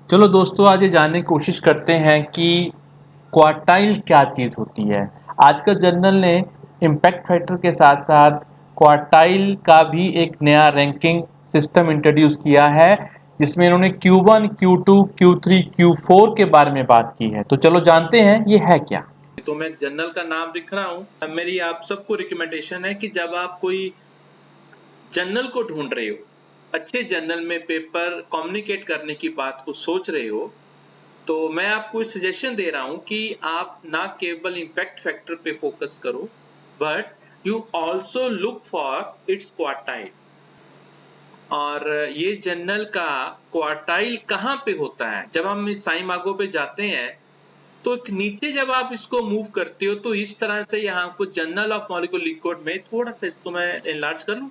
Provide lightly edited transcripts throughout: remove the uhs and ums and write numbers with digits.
चलो दोस्तों, आज ये जानने की कोशिश करते हैं कि क्वार्टाइल क्या चीज़ होती है। आज का जर्नल ने इम्पैक्ट फैक्टर के साथ साथ क्वार्टाइल का भी एक नया रैंकिंग सिस्टम इंट्रोड्यूस किया है, जिसमें इन्होंने Q1, Q2, Q3, Q4 के बारे में बात की है। तो चलो जानते हैं ये है क्या। तो मैं जर्नल का नाम लिख रहा हूँ। मेरी आप सबको रिकमेंडेशन है कि जब आप कोई जर्नल को ढूंढ रहे हो, अच्छे जर्नल में पेपर कम्युनिकेट करने की बात को सोच रहे हो, तो मैं आपको सजेशन दे रहा हूं कि आप ना केवल इम्पैक्ट फैक्टर पे फोकस करो, but you also look for its quartile. और ये जर्नल का क्वार्टाइल कहाँ पे होता है? जब हम साइमागो पे जाते हैं तो नीचे जब आप इसको मूव करते हो तो इस तरह से यहाँ आपको जर्नल ऑफ मॉलिक्यूलर लिक्विड में थोड़ा सा इसको मैं एनलार्ज कर लूं,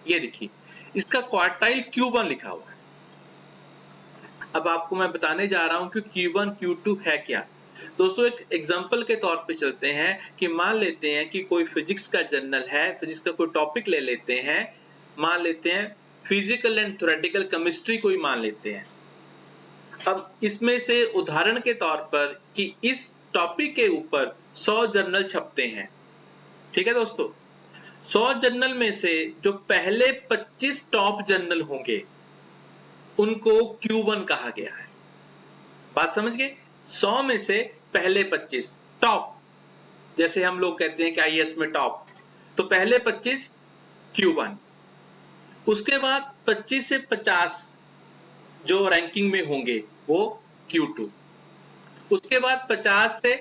ये देखिए इसका क्वार्टाइल Q1 लिखा हुआ है। अब आपको मैं बताने जा रहा हूं कि Q1 Q2 है क्या। दोस्तों, एक एग्जांपल के तौर पे चलते हैं कि मान लेते हैं कि कोई फिजिक्स का जर्नल है, फिजिक्स का कोई टॉपिक ले लेते हैं, मान लेते हैं फिजिकल एंड थ्योरेटिकल केमिस्ट्री कोई मान लेते हैं। अब इसमें से उदाहरण के तौर पर कि इस टॉपिक के ऊपर 100 जर्नल छपते हैं, ठीक है दोस्तों। 100 जर्नल में से जो पहले 25 टॉप जर्नल होंगे उनको Q1 कहा गया है। बात समझ गए? 100 में से पहले 25 टॉप, जैसे हम लोग कहते हैं कि आईएएस में टॉप, तो पहले 25 Q1, उसके बाद 25 से 50 जो रैंकिंग में होंगे वो Q2, उसके बाद 50 से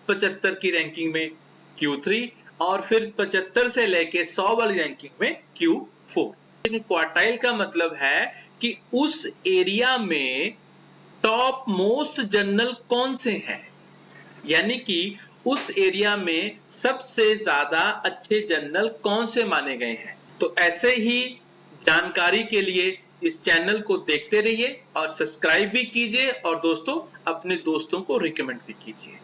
75 की रैंकिंग में Q3, और फिर 75 से लेके 100 वाली रैंकिंग में Q4। क्वार्टाइल का मतलब है कि उस एरिया में टॉप मोस्ट जर्नल कौन से हैं, यानी कि उस एरिया में सबसे ज्यादा अच्छे जर्नल कौन से माने गए हैं। तो ऐसे ही जानकारी के लिए इस चैनल को देखते रहिए और सब्सक्राइब भी कीजिए, और दोस्तों अपने दोस्तों को रिकमेंड भी कीजिए।